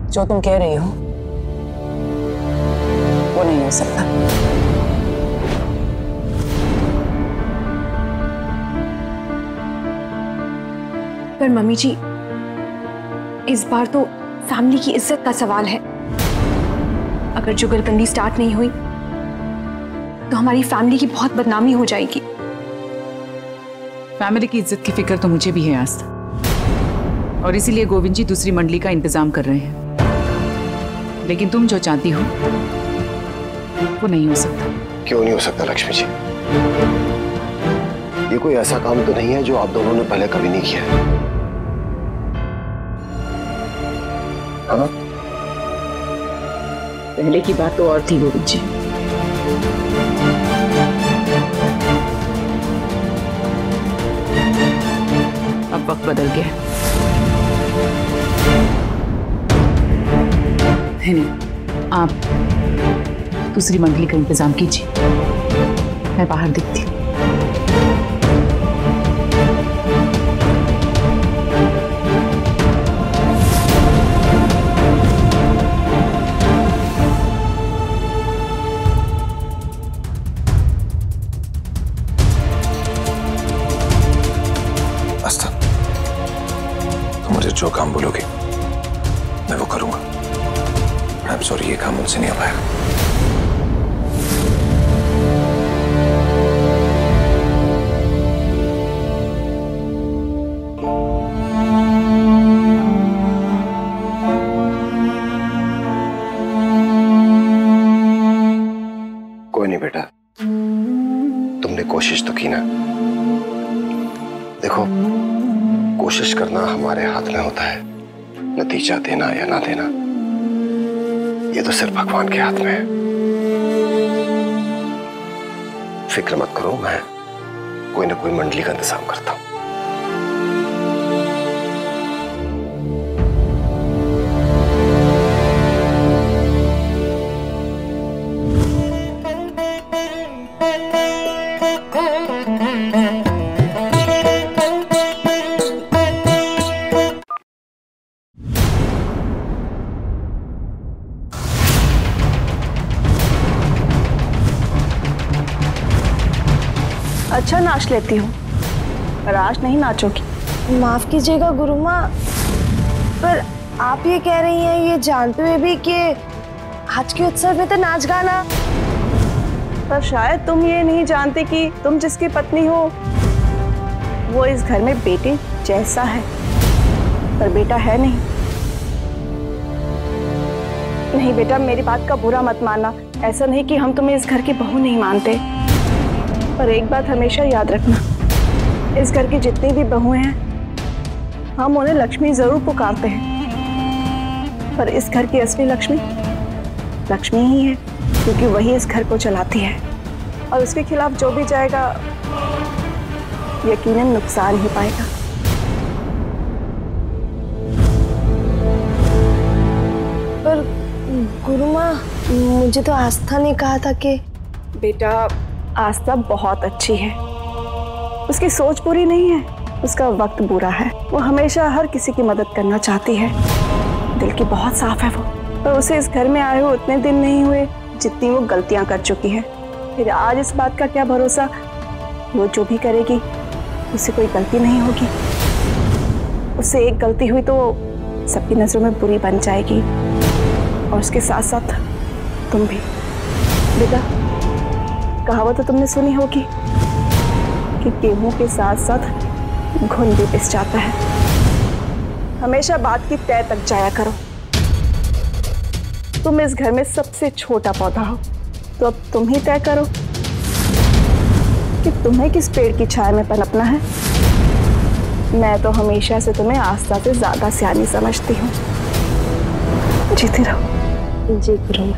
जो तुम कह रही हो वो नहीं हो सकता। पर मम्मी जी, इस बार तो फैमिली की इज्जत का सवाल है। अगर जुगलबंदी स्टार्ट नहीं हुई तो हमारी फैमिली की बहुत बदनामी हो जाएगी। फैमिली की इज्जत की फिक्र तो मुझे भी है आस्था, और इसीलिए गोविंद जी दूसरी मंडली का इंतजाम कर रहे हैं। लेकिन तुम जो चाहती हो वो नहीं हो सकता। क्यों नहीं हो सकता लक्ष्मी जी? ये कोई ऐसा काम तो नहीं है जो आप दोनों ने पहले कभी नहीं किया है। हाँ? पहले की बात तो और थी गोविंद जी। अब वक्त बदल गया है। नहीं, आप दूसरी मंडली का इंतजाम कीजिए, मैं बाहर दिखती हूँ। आस्था, तुम मुझे जो काम बोलोगे मैं वो करूंगा। आई एम सॉरी, ये काम मुझसे नहीं हो पाएगा। कोई नहीं बेटा, तुमने कोशिश तो की ना। देखो, कोशिश करना हमारे हाथ में होता है, नतीजा देना या ना देना ये तो सिर्फ भगवान के हाथ में है। फिक्र मत करो, मैं कोई ना कोई मंडली का इंतजाम करता हूं। अच्छा नाच लेती हूँ, पर आज नहीं नाचोगी। माफ कीजिएगा गुरुमा, पर आप ये कह रही हैं ये जानते हुए भी कि आज के उत्सव में तो नाच गाना। पर शायद तुम ये नहीं जानती कि तुम जिसकी पत्नी हो वो इस घर में बेटे जैसा है, पर बेटा है नहीं। नहीं बेटा, मेरी बात का बुरा मत मानना। ऐसा नहीं कि हम तुम्हें इस घर की बहू नहीं मानते, पर एक बात हमेशा याद रखना, इस घर की जितनी भी बहुएं हैं हम उन्हें लक्ष्मी जरूर पुकारते हैं, पर इस घर की असली लक्ष्मी लक्ष्मी ही है, क्योंकि वही इस घर को चलाती है। और उसके खिलाफ जो भी जाएगा यकीनन नुकसान ही पाएगा। पर गुरुमा, मुझे तो आस्था ने कहा था कि बेटा, आस्था बहुत अच्छी है, उसकी सोच बुरी नहीं है, उसका वक्त बुरा है। वो हमेशा हर किसी की मदद करना चाहती है, दिल की बहुत साफ है वो। पर उसे इस घर में आए हुए उतने दिन नहीं हुए जितनी वो गलतियां कर चुकी है। फिर आज इस बात का क्या भरोसा, वो जो भी करेगी उससे कोई गलती नहीं होगी। उससे एक गलती हुई तो सबकी नजरों में बुरी बन जाएगी, और उसके साथ साथ तुम भी। बेटा, कहावत तो तुमने सुनी होगी कि गेहूं के साथ साथ घुन भी पिस जाता है। हमेशा बात की तय तक जाया करो। तुम इस घर में सबसे छोटा पौधा हो, तो अब तुम ही तय करो कि तुम्हें किस पेड़ की छाया में पनपना है। मैं तो हमेशा से तुम्हें आस्था से ज्यादा सियानी समझती हूँ। जीती रहो। जी गुरु।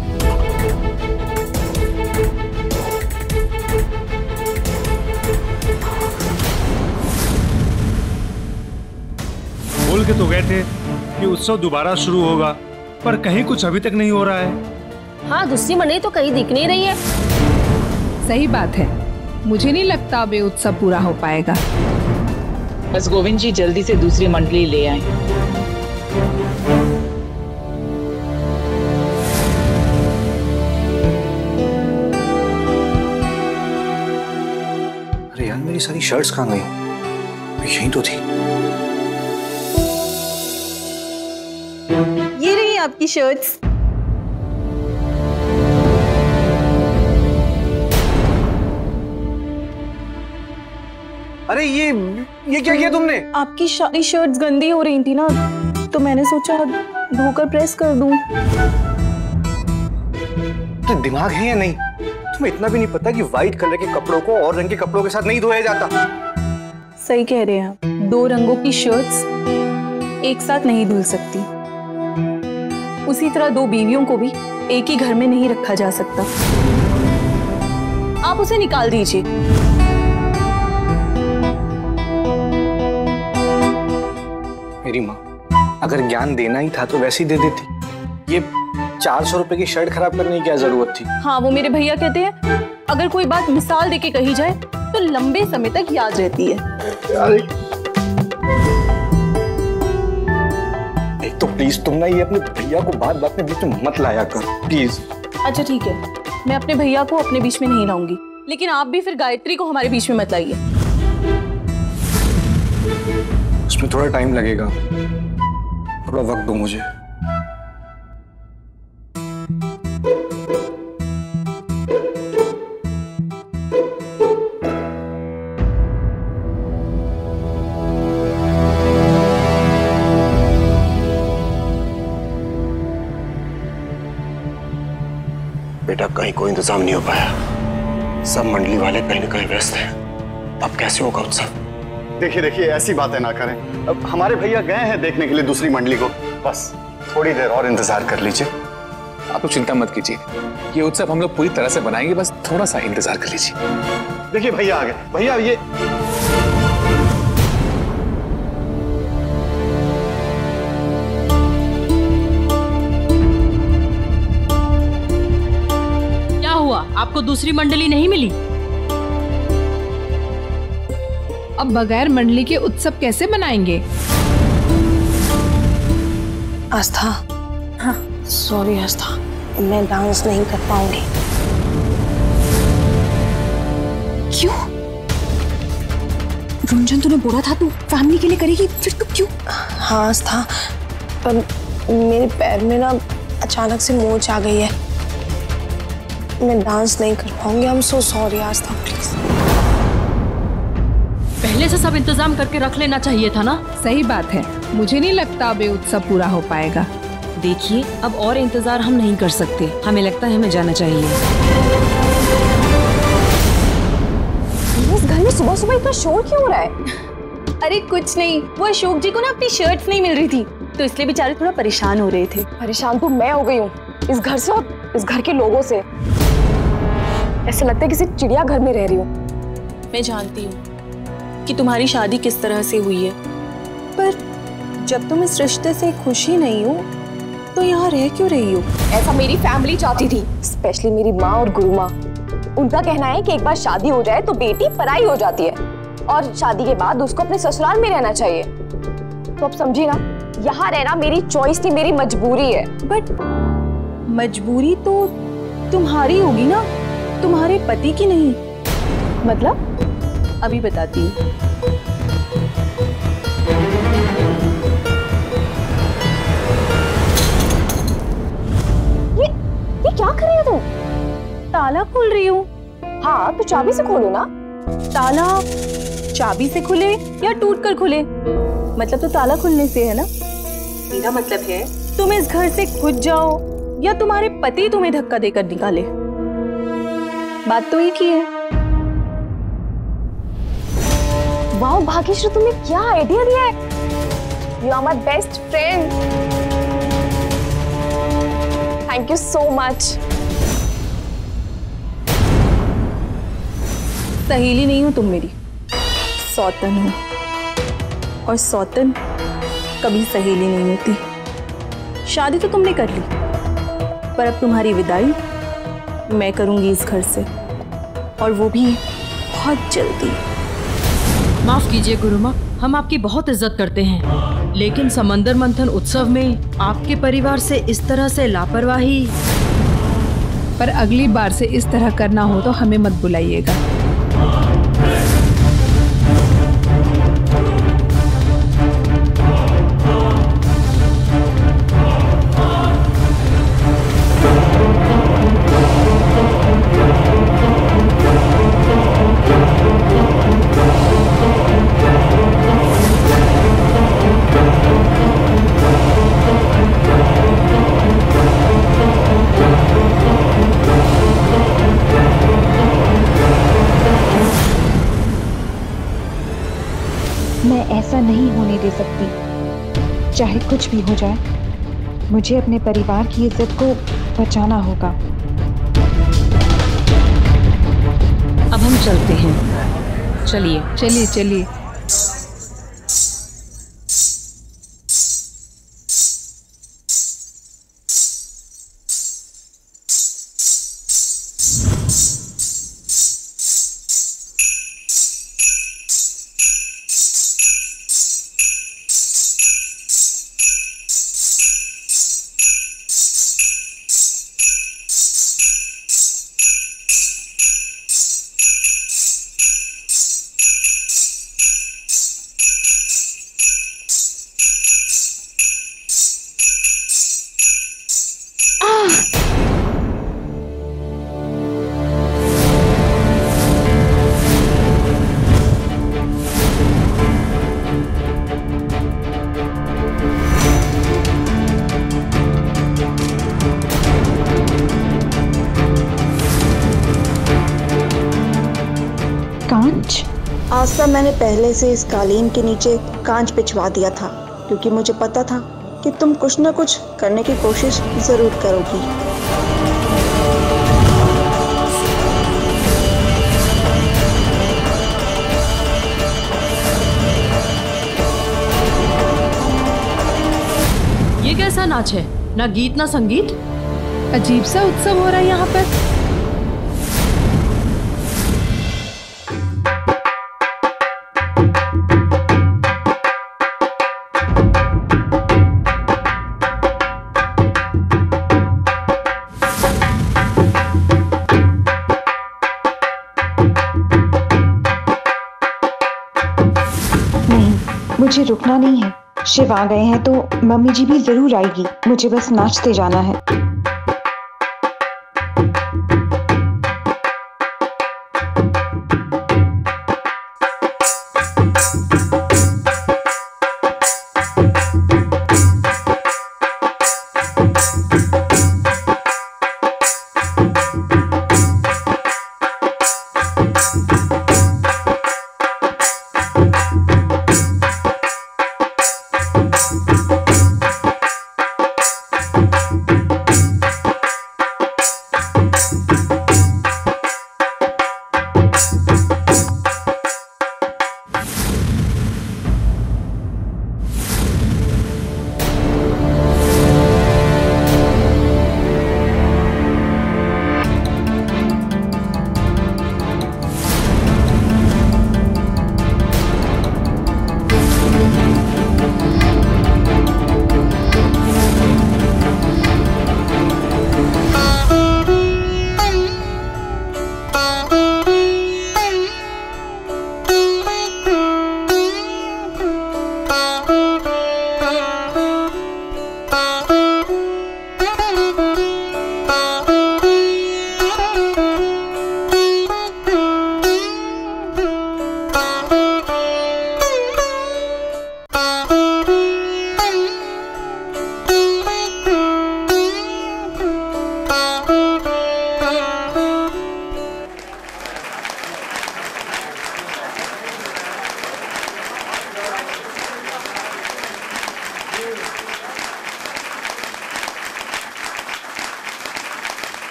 बोल के तो गए थे कि उत्सव दोबारा शुरू होगा, पर कहीं कुछ अभी तक नहीं हो रहा है। हाँ, दूसरी मंडली तो कहीं दिख नहीं रही है। सही बात है, मुझे नहीं लगता अब ये उत्सव पूरा हो पाएगा। बस गोविंद जी जल्दी से दूसरी मंडली ले आए। मेरी सारी शर्ट्स कहाँ गई? यहीं तो थी। ये रही आपकी शर्ट्स। अरे ये क्या किया तुमने? आपकी सारी शर्ट्स गंदी हो रही थी ना, तो मैंने सोचा धोकर प्रेस कर दूं। तो दिमाग है या नहीं? तुम्हें इतना भी नहीं पता कि व्हाइट कलर के कपड़ों को और रंग के कपड़ों के साथ नहीं धोया जाता? सही कह रहे हैं आप, 2 रंगों की शर्ट्स एक साथ नहीं धुल सकती। उसी तरह 2 बीवियों को भी एक ही घर में नहीं रखा जा सकता। आप उसे निकाल दीजिए। मेरी माँ, अगर ज्ञान देना ही था तो वैसे ही दे देती। ये 400 रुपए की शर्ट खराब करने की क्या जरूरत थी? हाँ, वो मेरे भैया कहते हैं अगर कोई बात मिसाल देके कही जाए तो लंबे समय तक याद रहती है। एक तो प्लीज तुम ना ये अपने भैया को बात बात में बीच में मत लाया कर प्लीज। अच्छा ठीक है, मैं अपने भैया को अपने बीच में नहीं लाऊंगी, लेकिन आप भी फिर गायत्री को हमारे बीच में मत लाइए। उसमें थोड़ा टाइम लगेगा, थोड़ा वक्त दो मुझे। बेटा कहीं कोई इंतजाम नहीं हो पाया, सब मंडली वाले कहीं न कहीं व्यस्त हैं। अब कैसे होगा उत्सव? देखिए ऐसी बातें ना करें। अब हमारे भैया गए हैं देखने के लिए दूसरी मंडली को, बस थोड़ी देर और इंतजार कर लीजिए। आप लोग चिंता मत कीजिए, ये उत्सव हम लोग पूरी तरह से बनाएंगे, बस थोड़ा सा इंतजार कर लीजिए। देखिए भैया आ गए। भैया ये क्या हुआ, आपको दूसरी मंडली नहीं मिली? अब बगैर मंडली के उत्सव कैसे मनाएंगे? आस्था, हाँ सॉरी आस्था, मैं डांस नहीं कर पाऊंगी। क्यों? रुंजन तूने बोला था तू फैमिली के लिए करेगी, फिर तू क्यों? हाँ आस्था, पर मेरे पैर में ना अचानक से मोच आ गई है, मैं डांस नहीं कर पाऊंगी। I am so sorry Aastha, please. पहले से सब इंतजाम करके रख लेना चाहिए था ना। सही बात है, मुझे नहीं लगता अब ये उत्सव पूरा हो पाएगा। देखिए अब और इंतजार हम नहीं कर सकते, हमें लगता है हमें जाना चाहिए। इस घर में सुबह सुबह इतना शोर क्यों हो रहा है? अरे कुछ नहीं, वो अशोक जी को ना अपनी शर्ट्स नहीं मिल रही थी, तो इसलिए बेचारे थोड़ा परेशान हो रहे थे। परेशान तो मैं हो गई हूँ इस घर से और इस घर के लोगों से। ऐसा लगता है किसी चिड़ियाघर में रह रही हूँ। मैं जानती हूँ कि तुम्हारी शादी किस तरह से हुई है, पर जब तुम इस रिश्ते से खुश ही नहीं हो तो यहाँ रह क्यों रही हो? ऐसा मेरी फैमिली चाहती थी, स्पेशली मेरी माँ और गुरु माँ। उनका कहना है कि एक बार शादी हो जाए तो बेटी पराई हो जाती है और शादी के बाद उसको अपने ससुराल में रहना चाहिए। तो अब समझी ना, यहाँ रहना मेरी चॉइस थी, मेरी मजबूरी है। बट मजबूरी तो तुम्हारी होगी ना, तुम्हारे पति की नहीं। मतलब? अभी बताती हूँ। ये क्या कर रही हो तुम? ताला खोल रही हूँ। हाँ तो चाबी से खोलो ना। ताला चाबी से खुले या टूट कर खुले, मतलब तो ताला खुलने से है ना। मेरा मतलब है तुम इस घर से खुद जाओ या तुम्हारे पति तुम्हें धक्का देकर निकाले। बात तो एक ही है। वाह भाग्यश्री, तुमने क्या आइडिया दिया है। You are my best friend. Thank you so much. सहेली नहीं हो तुम मेरी, सौतन हो, और सौतन कभी सहेली नहीं होती। शादी तो तुमने कर ली, पर अब तुम्हारी विदाई मैं करूंगी इस घर से, और वो भी बहुत जल्दी। माफ कीजिए गुरुमा, हम आपकी बहुत इज्जत करते हैं, लेकिन समंदर मंथन उत्सव में आपके परिवार से इस तरह से लापरवाही। पर अगली बार से इस तरह करना हो तो हमें मत बुलाइएगा। दे सकती। चाहे कुछ भी हो जाए, मुझे अपने परिवार की इज्जत को बचाना होगा। अब हम चलते हैं। चलिए चलिए चलिए। आस्था, मैंने पहले से इस कालीन के नीचे कांच पिछवा दिया था, क्योंकि मुझे पता था कि तुम कुछ न कुछ करने की कोशिश जरूर करोगी। ये कैसा नाच है? ना गीत ना संगीत। अजीब सा उत्सव हो रहा है यहाँ पर। मुझे रुकना नहीं है। शिव आ गए हैं तो मम्मी जी भी जरूर आएगी। मुझे बस नाचते जाना है।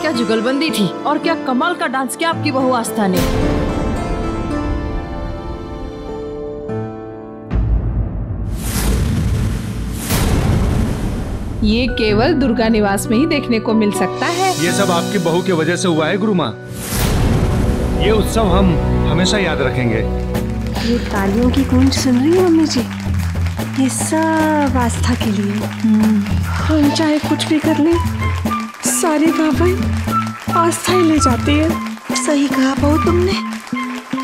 क्या जुगलबंदी थी और क्या कमाल का डांस किया आपकी बहू आस्था ने। ये केवल दुर्गा निवास में ही देखने को मिल सकता है। ये सब आपकी बहू की वजह से हुआ है गुरु माँ। ये उत्सव हम हमेशा याद रखेंगे। ये तालियों की गूंज सुन रही है मम्मी जी? ये सब आस्था के लिए। हम चाहे कुछ भी कर ले, सारी बाबा आस्था ही ले जाती है। सही कहा बहू तुमने।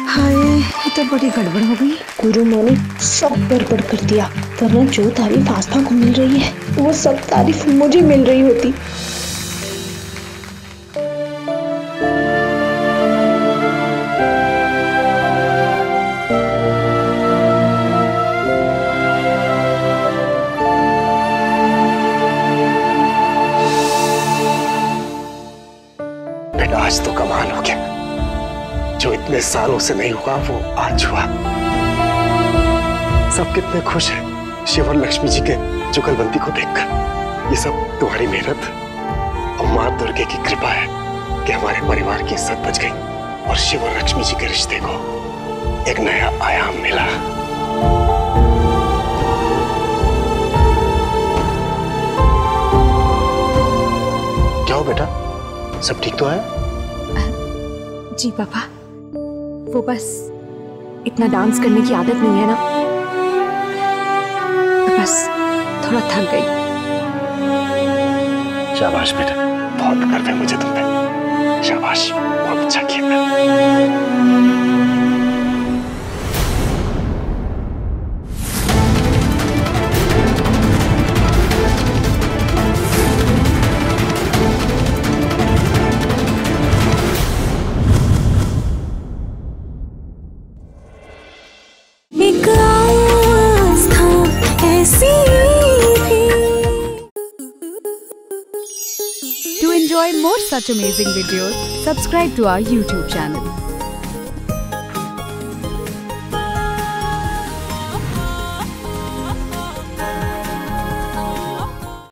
हाय, ये तो बड़ी गड़बड़ हो गई। गुरु माँ ने सब गड़बड़ कर दिया, वरना जो तारीफ आस्था को मिल रही है वो सब तारीफ मुझे मिल रही होती। बेटा आज तो कमाल हो गया, जो इतने सालों से नहीं हुआ वो आज हुआ। सब कितने खुश हैं शिव और लक्ष्मी जी के जुगलबंदी को देखकर। ये सब तुम्हारी मेहनत और मां दुर्गे की कृपा है कि हमारे परिवार की इज्जत बच गई और शिव और लक्ष्मी जी के रिश्ते को एक नया आयाम मिला। क्या हो बेटा, सब ठीक तो है? जी पापा, वो बस इतना डांस करने की आदत नहीं है ना, तो बस थोड़ा थक गई। शाबाश बेटा, बहुत गर्व है मुझे तुम पे। शाबाश, बहुत अच्छा किया। एक आस्था ऐसी भी enjoy more such amazing videos, subscribe to our YouTube channel.